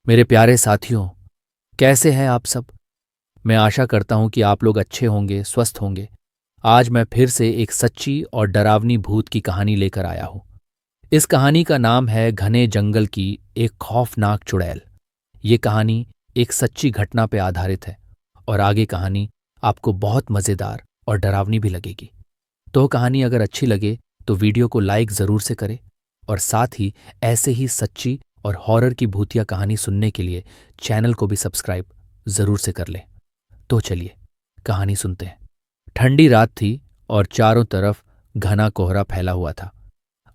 मेरे प्यारे साथियों, कैसे हैं आप सब? मैं आशा करता हूं कि आप लोग अच्छे होंगे, स्वस्थ होंगे। आज मैं फिर से एक सच्ची और डरावनी भूत की कहानी लेकर आया हूं। इस कहानी का नाम है घने जंगल की एक खौफनाक चुड़ैल। ये कहानी एक सच्ची घटना पर आधारित है और आगे कहानी आपको बहुत मज़ेदार और डरावनी भी लगेगी। तो कहानी अगर अच्छी लगे तो वीडियो को लाइक ज़रूर से करें और साथ ही ऐसे ही सच्ची और हॉरर की भूतिया कहानी सुनने के लिए चैनल को भी सब्सक्राइब ज़रूर से कर लें। तो चलिए कहानी सुनते हैं। ठंडी रात थी और चारों तरफ घना कोहरा फैला हुआ था।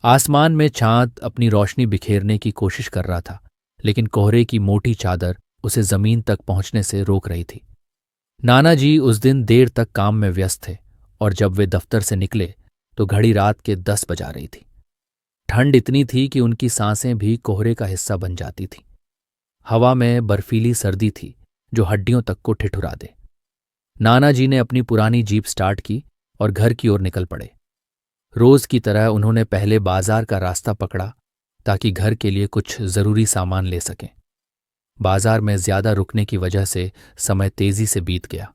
आसमान में चांद अपनी रोशनी बिखेरने की कोशिश कर रहा था, लेकिन कोहरे की मोटी चादर उसे जमीन तक पहुंचने से रोक रही थी। नाना जी उस दिन देर तक काम में व्यस्त थे और जब वे दफ्तर से निकले तो घड़ी रात के 10 बजा रही थी। ठंड इतनी थी कि उनकी सांसें भी कोहरे का हिस्सा बन जाती थीं। हवा में बर्फीली सर्दी थी जो हड्डियों तक को ठिठुरा दे। नाना जी ने अपनी पुरानी जीप स्टार्ट की और घर की ओर निकल पड़े। रोज की तरह उन्होंने पहले बाजार का रास्ता पकड़ा ताकि घर के लिए कुछ जरूरी सामान ले सकें। बाजार में ज्यादा रुकने की वजह से समय तेजी से बीत गया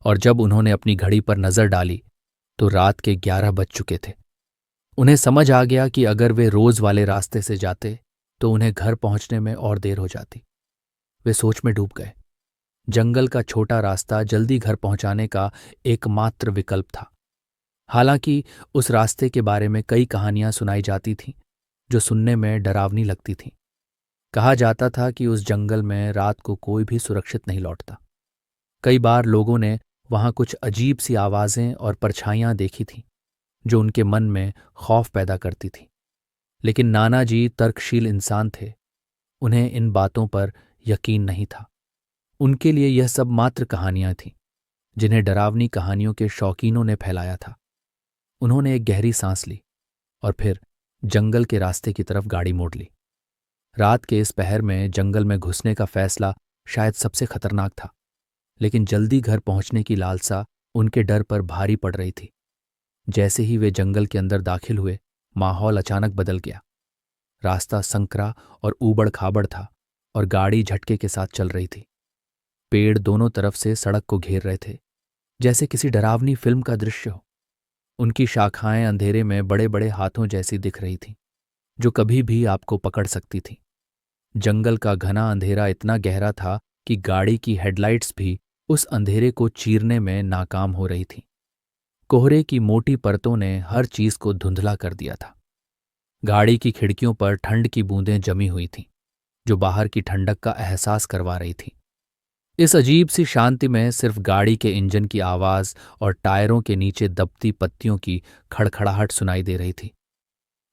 और जब उन्होंने अपनी घड़ी पर नजर डाली तो रात के 11 बज चुके थे। उन्हें समझ आ गया कि अगर वे रोज वाले रास्ते से जाते तो उन्हें घर पहुंचने में और देर हो जाती। वे सोच में डूब गए। जंगल का छोटा रास्ता जल्दी घर पहुंचाने का एकमात्र विकल्प था। हालांकि उस रास्ते के बारे में कई कहानियां सुनाई जाती थीं जो सुनने में डरावनी लगती थीं। कहा जाता था कि उस जंगल में रात को कोई भी सुरक्षित नहीं लौटता। कई बार लोगों ने वहां कुछ अजीब सी आवाजें और परछाइयां देखी थीं जो उनके मन में खौफ पैदा करती थीं। लेकिन नाना जी तर्कशील इंसान थे। उन्हें इन बातों पर यकीन नहीं था। उनके लिए यह सब मात्र कहानियां थीं जिन्हें डरावनी कहानियों के शौकीनों ने फैलाया था। उन्होंने एक गहरी सांस ली और फिर जंगल के रास्ते की तरफ गाड़ी मोड़ ली। रात के इस पहर में जंगल में घुसने का फैसला शायद सबसे खतरनाक था, लेकिन जल्दी घर पहुंचने की लालसा उनके डर पर भारी पड़ रही थी। जैसे ही वे जंगल के अंदर दाखिल हुए, माहौल अचानक बदल गया। रास्ता संकरा और ऊबड़ खाबड़ था और गाड़ी झटके के साथ चल रही थी। पेड़ दोनों तरफ से सड़क को घेर रहे थे, जैसे किसी डरावनी फिल्म का दृश्य हो। उनकी शाखाएं अंधेरे में बड़े बड़े हाथों जैसी दिख रही थीं, जो कभी भी आपको पकड़ सकती थीं। जंगल का घना अंधेरा इतना गहरा था कि गाड़ी की हेडलाइट्स भी उस अंधेरे को चीरने में नाकाम हो रही थीं। कोहरे की मोटी परतों ने हर चीज को धुंधला कर दिया था। गाड़ी की खिड़कियों पर ठंड की बूंदें जमी हुई थीं, जो बाहर की ठंडक का एहसास करवा रही थीं। इस अजीब सी शांति में सिर्फ गाड़ी के इंजन की आवाज और टायरों के नीचे दबती पत्तियों की खड़खड़ाहट सुनाई दे रही थी।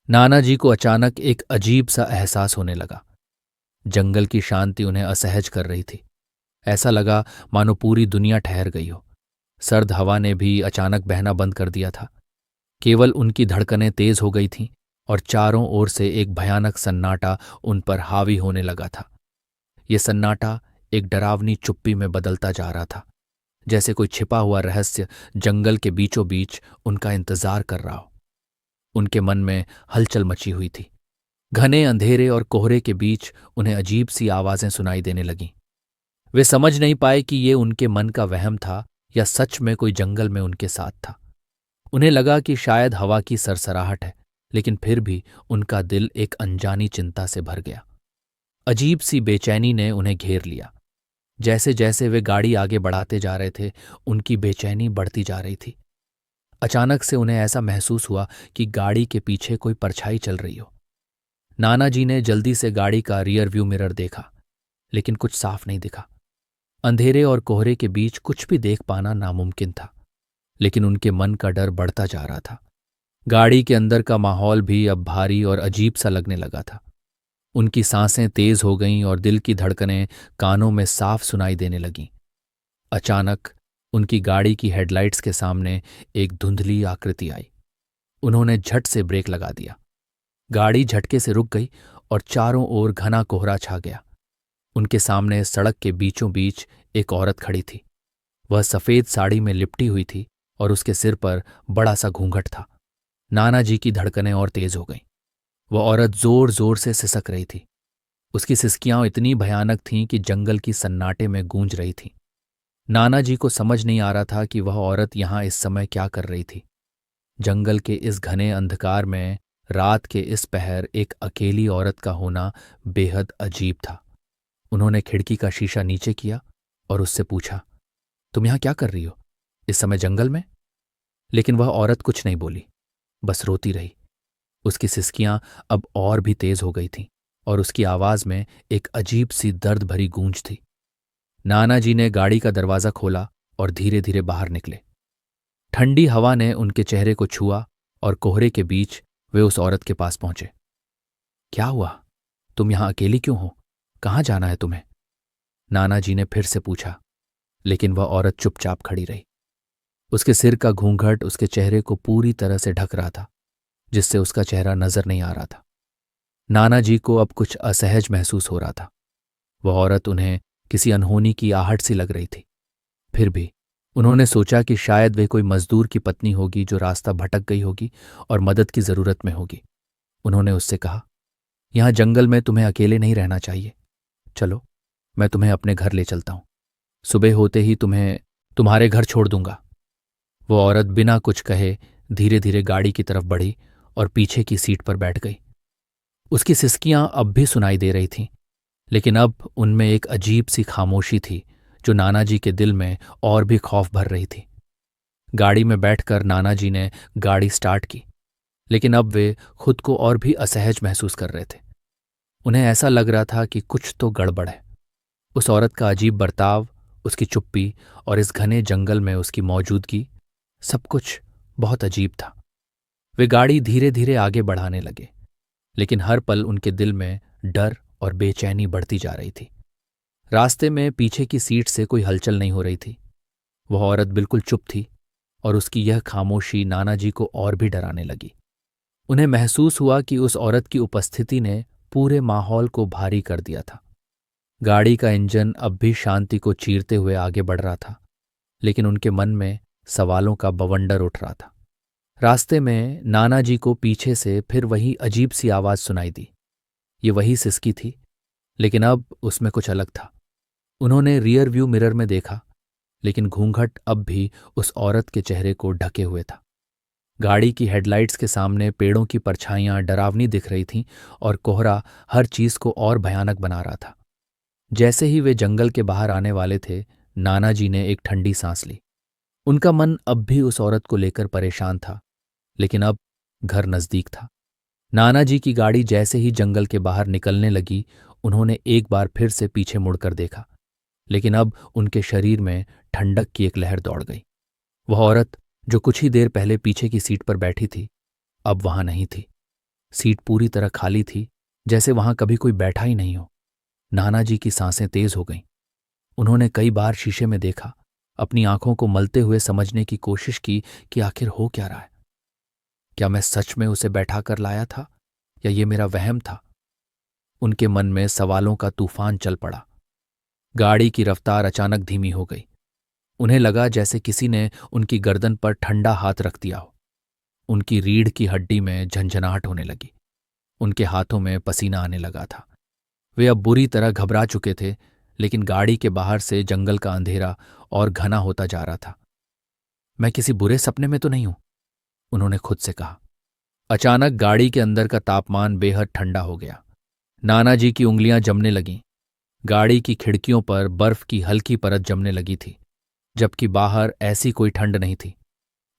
नाना जी को अचानक एक अजीब सा एहसास होने लगा। जंगल की शांति उन्हें असहज कर रही थी। ऐसा लगा मानो पूरी दुनिया ठहर गई हो। सर्द हवा ने भी अचानक बहना बंद कर दिया था। केवल उनकी धड़कनें तेज हो गई थीं और चारों ओर से एक भयानक सन्नाटा उन पर हावी होने लगा था। ये सन्नाटा एक डरावनी चुप्पी में बदलता जा रहा था, जैसे कोई छिपा हुआ रहस्य जंगल के बीचों बीच उनका इंतजार कर रहा हो। उनके मन में हलचल मची हुई थी। घने अंधेरे और कोहरे के बीच उन्हें अजीब सी आवाजें सुनाई देने लगीं। वे समझ नहीं पाए कि ये उनके मन का वहम था या सच में कोई जंगल में उनके साथ था। उन्हें लगा कि शायद हवा की सरसराहट है, लेकिन फिर भी उनका दिल एक अनजानी चिंता से भर गया। अजीब सी बेचैनी ने उन्हें घेर लिया। जैसे जैसे वे गाड़ी आगे बढ़ाते जा रहे थे, उनकी बेचैनी बढ़ती जा रही थी। अचानक से उन्हें ऐसा महसूस हुआ कि गाड़ी के पीछे कोई परछाई चल रही हो। नाना जी ने जल्दी से गाड़ी का रियर व्यू मिरर देखा, लेकिन कुछ साफ नहीं दिखा। अंधेरे और कोहरे के बीच कुछ भी देख पाना नामुमकिन था, लेकिन उनके मन का डर बढ़ता जा रहा था। गाड़ी के अंदर का माहौल भी अब भारी और अजीब सा लगने लगा था। उनकी सांसें तेज हो गईं और दिल की धड़कनें कानों में साफ सुनाई देने लगीं। अचानक उनकी गाड़ी की हेडलाइट्स के सामने एक धुंधली आकृति आई। उन्होंने झट से ब्रेक लगा दिया। गाड़ी झटके से रुक गई और चारों ओर घना कोहरा छा गया। उनके सामने सड़क के बीचों बीच एक औरत खड़ी थी। वह सफेद साड़ी में लिपटी हुई थी और उसके सिर पर बड़ा सा घूंघट था। नाना जी की धड़कनें और तेज हो गईं। वह औरत जोर जोर से सिसक रही थी। उसकी सिसकियां इतनी भयानक थीं कि जंगल की सन्नाटे में गूंज रही थीं। नाना जी को समझ नहीं आ रहा था कि वह औरत यहां इस समय क्या कर रही थी। जंगल के इस घने अंधकार में रात के इस पहर एक अकेली औरत का होना बेहद अजीब था। उन्होंने खिड़की का शीशा नीचे किया और उससे पूछा, तुम यहां क्या कर रही हो इस समय जंगल में? लेकिन वह औरत कुछ नहीं बोली, बस रोती रही। उसकी सिसकियां अब और भी तेज हो गई थीं और उसकी आवाज में एक अजीब सी दर्द भरी गूंज थी। नाना जी ने गाड़ी का दरवाजा खोला और धीरे धीरे बाहर निकले। ठंडी हवा ने उनके चेहरे को छुआ और कोहरे के बीच वे उस औरत के पास पहुंचे। क्या हुआ? तुम यहां अकेली क्यों हो? कहाँ जाना है तुम्हें? नाना जी ने फिर से पूछा, लेकिन वह औरत चुपचाप खड़ी रही। उसके सिर का घूंघट उसके चेहरे को पूरी तरह से ढक रहा था, जिससे उसका चेहरा नजर नहीं आ रहा था। नाना जी को अब कुछ असहज महसूस हो रहा था। वह औरत उन्हें किसी अनहोनी की आहट सी लग रही थी। फिर भी उन्होंने सोचा कि शायद वे कोई मजदूर की पत्नी होगी जो रास्ता भटक गई होगी और मदद की जरूरत में होगी। उन्होंने उससे कहा, यहां जंगल में तुम्हें अकेले नहीं रहना चाहिए। चलो, मैं तुम्हें अपने घर ले चलता हूं। सुबह होते ही तुम्हें तुम्हारे घर छोड़ दूंगा। वो औरत बिना कुछ कहे धीरे धीरे गाड़ी की तरफ बढ़ी और पीछे की सीट पर बैठ गई। उसकी सिसकियां अब भी सुनाई दे रही थीं, लेकिन अब उनमें एक अजीब सी खामोशी थी जो नानाजी के दिल में और भी खौफ भर रही थी। गाड़ी में बैठकर नानाजी ने गाड़ी स्टार्ट की, लेकिन अब वे खुद को और भी असहज महसूस कर रहे थे। उन्हें ऐसा लग रहा था कि कुछ तो गड़बड़ है। उस औरत का अजीब बर्ताव, उसकी चुप्पी और इस घने जंगल में उसकी मौजूदगी, सब कुछ बहुत अजीब था। वे गाड़ी धीरे धीरे आगे बढ़ाने लगे, लेकिन हर पल उनके दिल में डर और बेचैनी बढ़ती जा रही थी। रास्ते में पीछे की सीट से कोई हलचल नहीं हो रही थी। वह औरत बिल्कुल चुप थी और उसकी यह खामोशी नानाजी को और भी डराने लगी। उन्हें महसूस हुआ कि उस औरत की उपस्थिति ने पूरे माहौल को भारी कर दिया था। गाड़ी का इंजन अब भी शांति को चीरते हुए आगे बढ़ रहा था, लेकिन उनके मन में सवालों का बवंडर उठ रहा था। रास्ते में नानाजी को पीछे से फिर वही अजीब सी आवाज सुनाई दी। ये वही सिसकी थी, लेकिन अब उसमें कुछ अलग था। उन्होंने रियर व्यू मिरर में देखा, लेकिन घूंघट अब भी उस औरत के चेहरे को ढके हुए था। गाड़ी की हेडलाइट्स के सामने पेड़ों की परछाइयां डरावनी दिख रही थीं और कोहरा हर चीज को और भयानक बना रहा था। जैसे ही वे जंगल के बाहर आने वाले थे, नानाजी ने एक ठंडी सांस ली। उनका मन अब भी उस औरत को लेकर परेशान था, लेकिन अब घर नजदीक था। नानाजी की गाड़ी जैसे ही जंगल के बाहर निकलने लगी, उन्होंने एक बार फिर से पीछे मुड़कर देखा, लेकिन अब उनके शरीर में ठंडक की एक लहर दौड़ गई। वह औरत जो कुछ ही देर पहले पीछे की सीट पर बैठी थी, अब वहां नहीं थी। सीट पूरी तरह खाली थी, जैसे वहां कभी कोई बैठा ही नहीं हो। नानाजी की सांसें तेज हो गईं। उन्होंने कई बार शीशे में देखा, अपनी आंखों को मलते हुए समझने की कोशिश की कि आखिर हो क्या रहा है। क्या मैं सच में उसे बैठा कर लाया था या ये मेरा वहम था? उनके मन में सवालों का तूफान चल पड़ा। गाड़ी की रफ्तार अचानक धीमी हो गई। उन्हें लगा जैसे किसी ने उनकी गर्दन पर ठंडा हाथ रख दिया हो। उनकी रीढ़ की हड्डी में झंझनाहट होने लगी। उनके हाथों में पसीना आने लगा था। वे अब बुरी तरह घबरा चुके थे, लेकिन गाड़ी के बाहर से जंगल का अंधेरा और घना होता जा रहा था। मैं किसी बुरे सपने में तो नहीं हूं, उन्होंने खुद से कहा। अचानक गाड़ी के अंदर का तापमान बेहद ठंडा हो गया। नानाजी की उंगलियां जमने लगीं। गाड़ी की खिड़कियों पर बर्फ की हल्की परत जमने लगी थी, जबकि बाहर ऐसी कोई ठंड नहीं थी।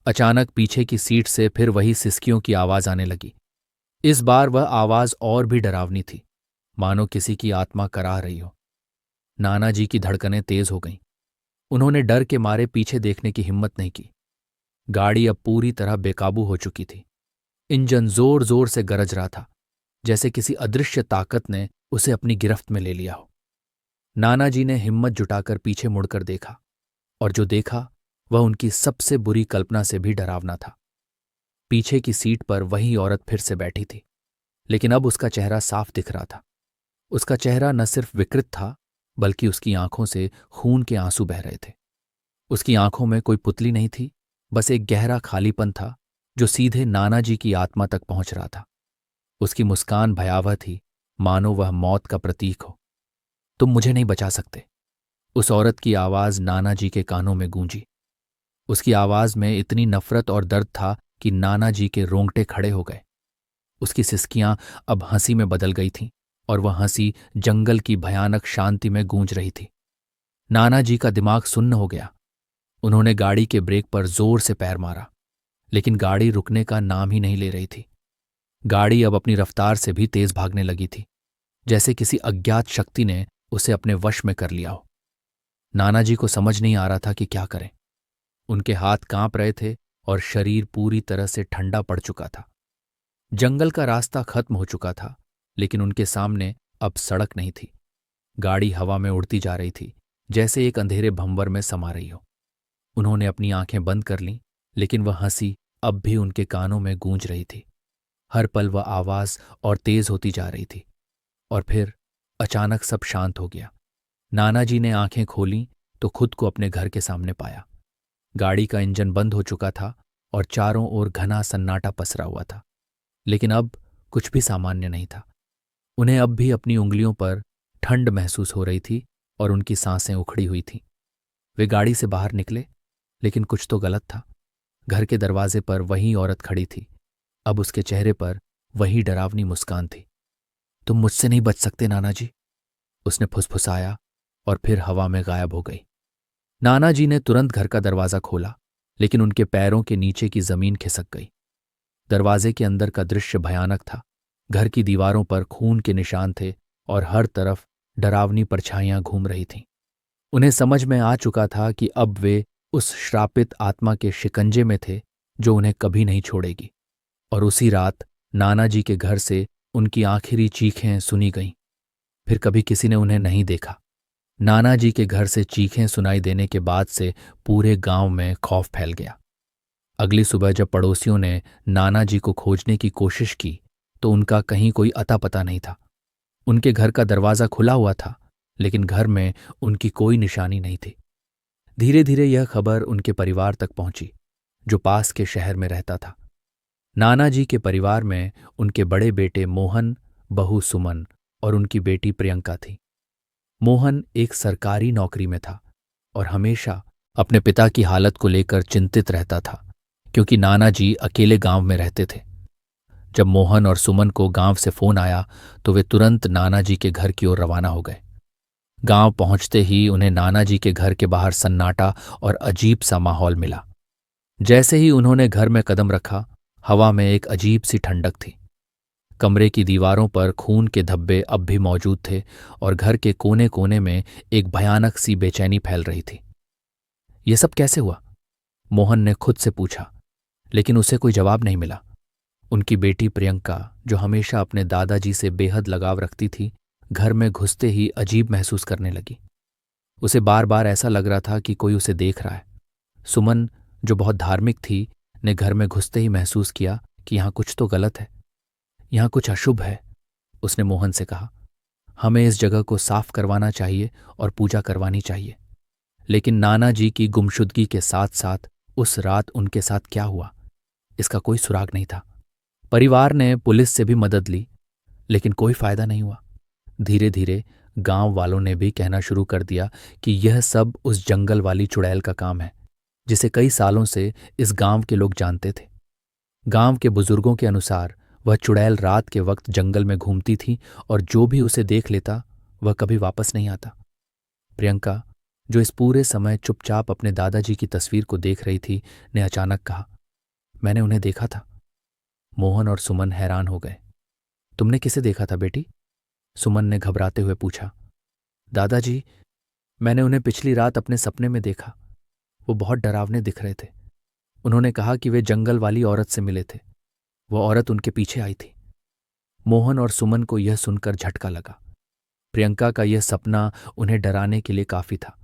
अचानक पीछे की सीट से फिर वही सिसकियों की आवाज आने लगी। इस बार वह आवाज और भी डरावनी थी, मानो किसी की आत्मा कराह रही हो। नानाजी की धड़कनें तेज हो गईं। उन्होंने डर के मारे पीछे देखने की हिम्मत नहीं की। गाड़ी अब पूरी तरह बेकाबू हो चुकी थी। इंजन जोर जोर से गरज रहा था, जैसे किसी अदृश्य ताकत ने उसे अपनी गिरफ्त में ले लिया हो। नानाजी ने हिम्मत जुटाकर पीछे मुड़कर देखा, और जो देखा वह उनकी सबसे बुरी कल्पना से भी डरावना था। पीछे की सीट पर वही औरत फिर से बैठी थी, लेकिन अब उसका चेहरा साफ दिख रहा था। उसका चेहरा न सिर्फ विकृत था, बल्कि उसकी आंखों से खून के आंसू बह रहे थे। उसकी आंखों में कोई पुतली नहीं थी, बस एक गहरा खालीपन था जो सीधे नानाजी की आत्मा तक पहुंच रहा था। उसकी मुस्कान भयावह थी, मानो वह मौत का प्रतीक हो। तुम मुझे नहीं बचा सकते। उस औरत की आवाज नाना जी के कानों में गूंजी। उसकी आवाज में इतनी नफरत और दर्द था कि नाना जी के रोंगटे खड़े हो गए। उसकी सिसकियां अब हंसी में बदल गई थीं और वह हंसी जंगल की भयानक शांति में गूंज रही थी। नाना जी का दिमाग सुन्न हो गया। उन्होंने गाड़ी के ब्रेक पर जोर से पैर मारा, लेकिन गाड़ी रुकने का नाम ही नहीं ले रही थी। गाड़ी अब अपनी रफ्तार से भी तेज भागने लगी थी, जैसे किसी अज्ञात शक्ति ने उसे अपने वश में कर लिया हो। नाना जी को समझ नहीं आ रहा था कि क्या करें। उनके हाथ कांप रहे थे और शरीर पूरी तरह से ठंडा पड़ चुका था। जंगल का रास्ता खत्म हो चुका था, लेकिन उनके सामने अब सड़क नहीं थी। गाड़ी हवा में उड़ती जा रही थी, जैसे एक अंधेरे भंवर में समा रही हो। उन्होंने अपनी आंखें बंद कर लीं, लेकिन वह हंसी अब भी उनके कानों में गूंज रही थी। हर पल वह आवाज और तेज होती जा रही थी। और फिर अचानक सब शांत हो गया। नाना जी ने आंखें खोलीं तो खुद को अपने घर के सामने पाया। गाड़ी का इंजन बंद हो चुका था और चारों ओर घना सन्नाटा पसरा हुआ था, लेकिन अब कुछ भी सामान्य नहीं था। उन्हें अब भी अपनी उंगलियों पर ठंड महसूस हो रही थी और उनकी सांसें उखड़ी हुई थीं। वे गाड़ी से बाहर निकले, लेकिन कुछ तो गलत था। घर के दरवाजे पर वही औरत खड़ी थी। अब उसके चेहरे पर वही डरावनी मुस्कान थी। तुम मुझसे नहीं बच सकते नाना जी, उसने फुसफुसाया और फिर हवा में गायब हो गई। नाना जी ने तुरंत घर का दरवाजा खोला, लेकिन उनके पैरों के नीचे की जमीन खिसक गई। दरवाजे के अंदर का दृश्य भयानक था। घर की दीवारों पर खून के निशान थे और हर तरफ डरावनी परछाइयां घूम रही थीं। उन्हें समझ में आ चुका था कि अब वे उस श्रापित आत्मा के शिकंजे में थे जो उन्हें कभी नहीं छोड़ेगी। और उसी रात नाना जी के घर से उनकी आखिरी चीखें सुनी गईं। फिर कभी किसी ने उन्हें नहीं देखा। नाना जी के घर से चीखें सुनाई देने के बाद से पूरे गांव में खौफ फैल गया। अगली सुबह जब पड़ोसियों ने नाना जी को खोजने की कोशिश की तो उनका कहीं कोई अता पता नहीं था। उनके घर का दरवाजा खुला हुआ था, लेकिन घर में उनकी कोई निशानी नहीं थी। धीरे धीरे यह खबर उनके परिवार तक पहुंची, जो पास के शहर में रहता था। नाना जी के परिवार में उनके बड़े बेटे मोहन, बहू सुमन और उनकी बेटी प्रियंका थी। मोहन एक सरकारी नौकरी में था और हमेशा अपने पिता की हालत को लेकर चिंतित रहता था, क्योंकि नाना जी अकेले गांव में रहते थे। जब मोहन और सुमन को गांव से फोन आया तो वे तुरंत नाना जी के घर की ओर रवाना हो गए। गांव पहुंचते ही उन्हें नाना जी के घर के बाहर सन्नाटा और अजीब सा माहौल मिला। जैसे ही उन्होंने घर में कदम रखा, हवा में एक अजीब सी ठंडक थी। कमरे की दीवारों पर खून के धब्बे अब भी मौजूद थे और घर के कोने कोने में एक भयानक सी बेचैनी फैल रही थी। ये सब कैसे हुआ? मोहन ने खुद से पूछा, लेकिन उसे कोई जवाब नहीं मिला। उनकी बेटी प्रियंका, जो हमेशा अपने दादाजी से बेहद लगाव रखती थी, घर में घुसते ही अजीब महसूस करने लगी। उसे बार बार ऐसा लग रहा था कि कोई उसे देख रहा है। सुमन, जो बहुत धार्मिक थी, ने घर में घुसते ही महसूस किया कि यहां कुछ तो गलत है, यहां कुछ अशुभ है। उसने मोहन से कहा, हमें इस जगह को साफ करवाना चाहिए और पूजा करवानी चाहिए। लेकिन नाना जी की गुमशुदगी के साथ साथ उस रात उनके साथ क्या हुआ, इसका कोई सुराग नहीं था। परिवार ने पुलिस से भी मदद ली, लेकिन कोई फायदा नहीं हुआ। धीरे धीरे गांव वालों ने भी कहना शुरू कर दिया कि यह सब उस जंगल वाली चुड़ैल का काम है, जिसे कई सालों से इस गांव के लोग जानते थे। गांव के बुजुर्गों के अनुसार वह चुड़ैल रात के वक्त जंगल में घूमती थी और जो भी उसे देख लेता वह कभी वापस नहीं आता। प्रियंका, जो इस पूरे समय चुपचाप अपने दादाजी की तस्वीर को देख रही थी, ने अचानक कहा, मैंने उन्हें देखा था। मोहन और सुमन हैरान हो गए। तुमने किसे देखा था बेटी? सुमन ने घबराते हुए पूछा। दादाजी, मैंने उन्हें पिछली रात अपने सपने में देखा। वो बहुत डरावने दिख रहे थे। उन्होंने कहा कि वे जंगल वाली औरत से मिले थे। वो औरत उनके पीछे आई थी। मोहन और सुमन को यह सुनकर झटका लगा। प्रियंका का यह सपना उन्हें डराने के लिए काफी था।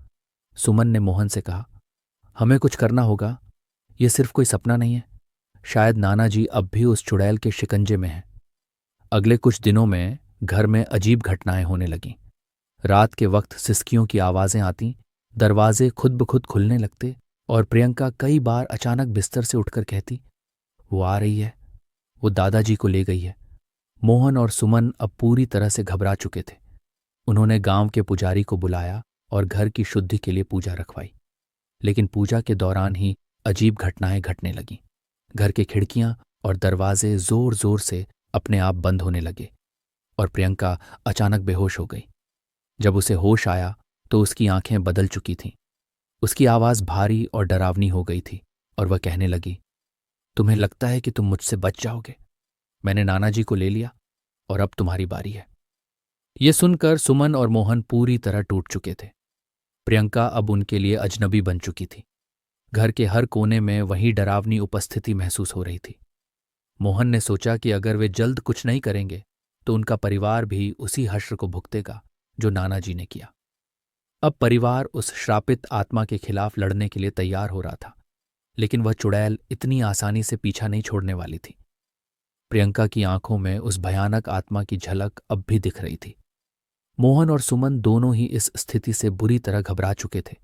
सुमन ने मोहन से कहा, हमें कुछ करना होगा, यह सिर्फ कोई सपना नहीं है। शायद नाना जी अब भी उस चुड़ैल के शिकंजे में हैं। अगले कुछ दिनों में घर में अजीब घटनाएं होने लगीं। रात के वक्त सिसकियों की आवाजें आती, दरवाजे खुद ब खुद खुलने लगते और प्रियंका कई बार अचानक बिस्तर से उठकर कहती, वो आ रही है, वो दादाजी को ले गई है। मोहन और सुमन अब पूरी तरह से घबरा चुके थे। उन्होंने गांव के पुजारी को बुलाया और घर की शुद्धि के लिए पूजा रखवाई। लेकिन पूजा के दौरान ही अजीब घटनाएं घटने लगीं। घर के खिड़कियां और दरवाजे जोर जोर से अपने आप बंद होने लगे और प्रियंका अचानक बेहोश हो गई। जब उसे होश आया तो उसकी आंखें बदल चुकी थीं। उसकी आवाज भारी और डरावनी हो गई थी और वह कहने लगी, तुम्हें लगता है कि तुम मुझसे बच जाओगे? मैंने नाना जी को ले लिया और अब तुम्हारी बारी है। ये सुनकर सुमन और मोहन पूरी तरह टूट चुके थे। प्रियंका अब उनके लिए अजनबी बन चुकी थी। घर के हर कोने में वही डरावनी उपस्थिति महसूस हो रही थी। मोहन ने सोचा कि अगर वे जल्द कुछ नहीं करेंगे तो उनका परिवार भी उसी हश्र को भुगतेगा जो नाना जी ने किया। अब परिवार उस श्रापित आत्मा के खिलाफ लड़ने के लिए तैयार हो रहा था, लेकिन वह चुड़ैल इतनी आसानी से पीछा नहीं छोड़ने वाली थी। प्रियंका की आंखों में उस भयानक आत्मा की झलक अब भी दिख रही थी। मोहन और सुमन दोनों ही इस स्थिति से बुरी तरह घबरा चुके थे,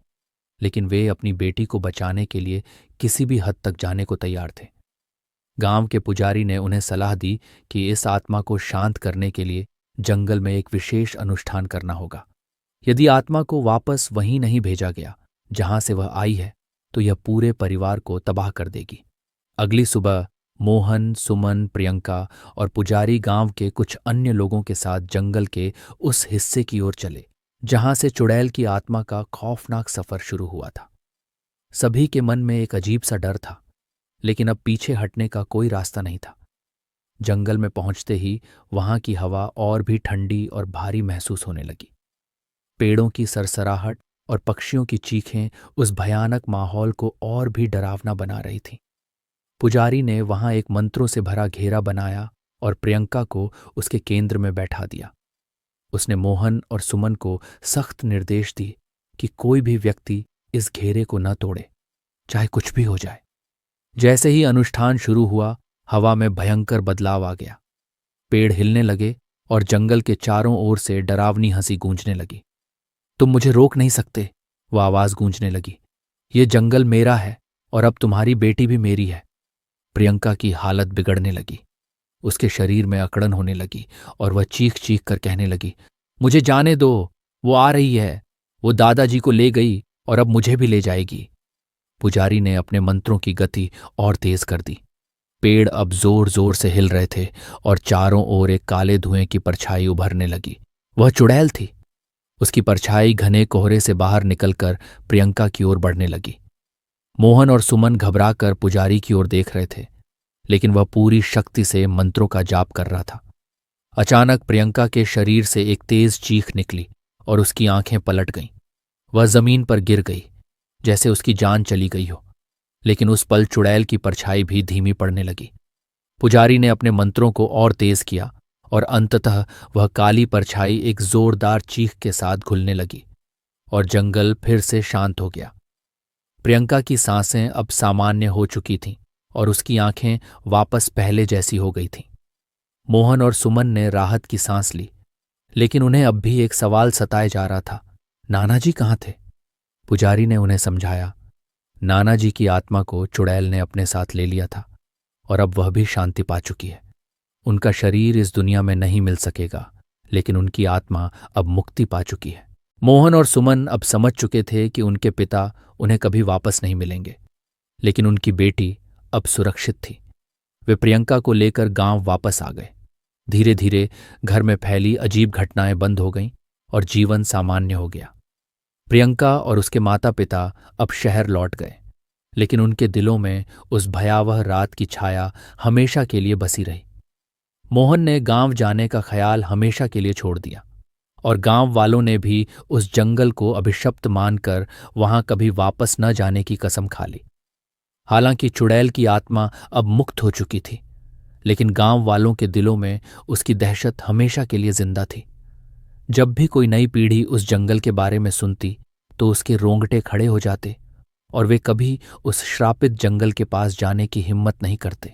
लेकिन वे अपनी बेटी को बचाने के लिए किसी भी हद तक जाने को तैयार थे। गांव के पुजारी ने उन्हें सलाह दी कि इस आत्मा को शांत करने के लिए जंगल में एक विशेष अनुष्ठान करना होगा। यदि आत्मा को वापस वहीं नहीं भेजा गया जहां से वह आई है, तो यह पूरे परिवार को तबाह कर देगी। अगली सुबह मोहन, सुमन, प्रियंका और पुजारी गांव के कुछ अन्य लोगों के साथ जंगल के उस हिस्से की ओर चले जहां से चुड़ैल की आत्मा का खौफनाक सफर शुरू हुआ था। सभी के मन में एक अजीब सा डर था, लेकिन अब पीछे हटने का कोई रास्ता नहीं था। जंगल में पहुंचते ही वहां की हवा और भी ठंडी और भारी महसूस होने लगी। पेड़ों की सरसराहट और पक्षियों की चीखें उस भयानक माहौल को और भी डरावना बना रही थीं। पुजारी ने वहां एक मंत्रों से भरा घेरा बनाया और प्रियंका को उसके केंद्र में बैठा दिया। उसने मोहन और सुमन को सख्त निर्देश दिए कि कोई भी व्यक्ति इस घेरे को न तोड़े, चाहे कुछ भी हो जाए। जैसे ही अनुष्ठान शुरू हुआ, हवा में भयंकर बदलाव आ गया। पेड़ हिलने लगे और जंगल के चारों ओर से डरावनी हंसी गूंजने लगी। तुम मुझे रोक नहीं सकते, वह आवाज गूंजने लगी। ये जंगल मेरा है और अब तुम्हारी बेटी भी मेरी है। प्रियंका की हालत बिगड़ने लगी। उसके शरीर में अकड़न होने लगी और वह चीख चीख कर कहने लगी, मुझे जाने दो, वो आ रही है। वो दादाजी को ले गई और अब मुझे भी ले जाएगी। पुजारी ने अपने मंत्रों की गति और तेज कर दी। पेड़ अब जोर जोर से हिल रहे थे और चारों ओर एक काले धुएं की परछाई उभरने लगी। वह चुड़ैल थी। उसकी परछाई घने कोहरे से बाहर निकलकर प्रियंका की ओर बढ़ने लगी। मोहन और सुमन घबराकर पुजारी की ओर देख रहे थे, लेकिन वह पूरी शक्ति से मंत्रों का जाप कर रहा था। अचानक प्रियंका के शरीर से एक तेज चीख निकली और उसकी आंखें पलट गईं। वह जमीन पर गिर गई, जैसे उसकी जान चली गई हो। लेकिन उस पल चुड़ैल की परछाई भी धीमी पड़ने लगी। पुजारी ने अपने मंत्रों को और तेज किया और अंततः वह काली परछाई एक जोरदार चीख के साथ घुलने लगी और जंगल फिर से शांत हो गया। प्रियंका की सांसें अब सामान्य हो चुकी थीं और उसकी आंखें वापस पहले जैसी हो गई थीं। मोहन और सुमन ने राहत की सांस ली, लेकिन उन्हें अब भी एक सवाल सताए जा रहा था, नाना जी कहाँ थे? पुजारी ने उन्हें समझाया, नाना जी की आत्मा को चुड़ैल ने अपने साथ ले लिया था और अब वह भी शांति पा चुकी है। उनका शरीर इस दुनिया में नहीं मिल सकेगा, लेकिन उनकी आत्मा अब मुक्ति पा चुकी है। मोहन और सुमन अब समझ चुके थे कि उनके पिता उन्हें कभी वापस नहीं मिलेंगे, लेकिन उनकी बेटी अब सुरक्षित थी। वे प्रियंका को लेकर गांव वापस आ गए। धीरे धीरे घर में फैली अजीब घटनाएं बंद हो गईं और जीवन सामान्य हो गया। प्रियंका और उसके माता पिता अब शहर लौट गए, लेकिन उनके दिलों में उस भयावह रात की छाया हमेशा के लिए बसी रही। मोहन ने गांव जाने का ख्याल हमेशा के लिए छोड़ दिया और गांव वालों ने भी उस जंगल को अभिशप्त मानकर वहां कभी वापस न जाने की कसम खा ली। हालांकि चुड़ैल की आत्मा अब मुक्त हो चुकी थी, लेकिन गांव वालों के दिलों में उसकी दहशत हमेशा के लिए जिंदा थी। जब भी कोई नई पीढ़ी उस जंगल के बारे में सुनती तो उसके रोंगटे खड़े हो जाते और वे कभी उस श्रापित जंगल के पास जाने की हिम्मत नहीं करते।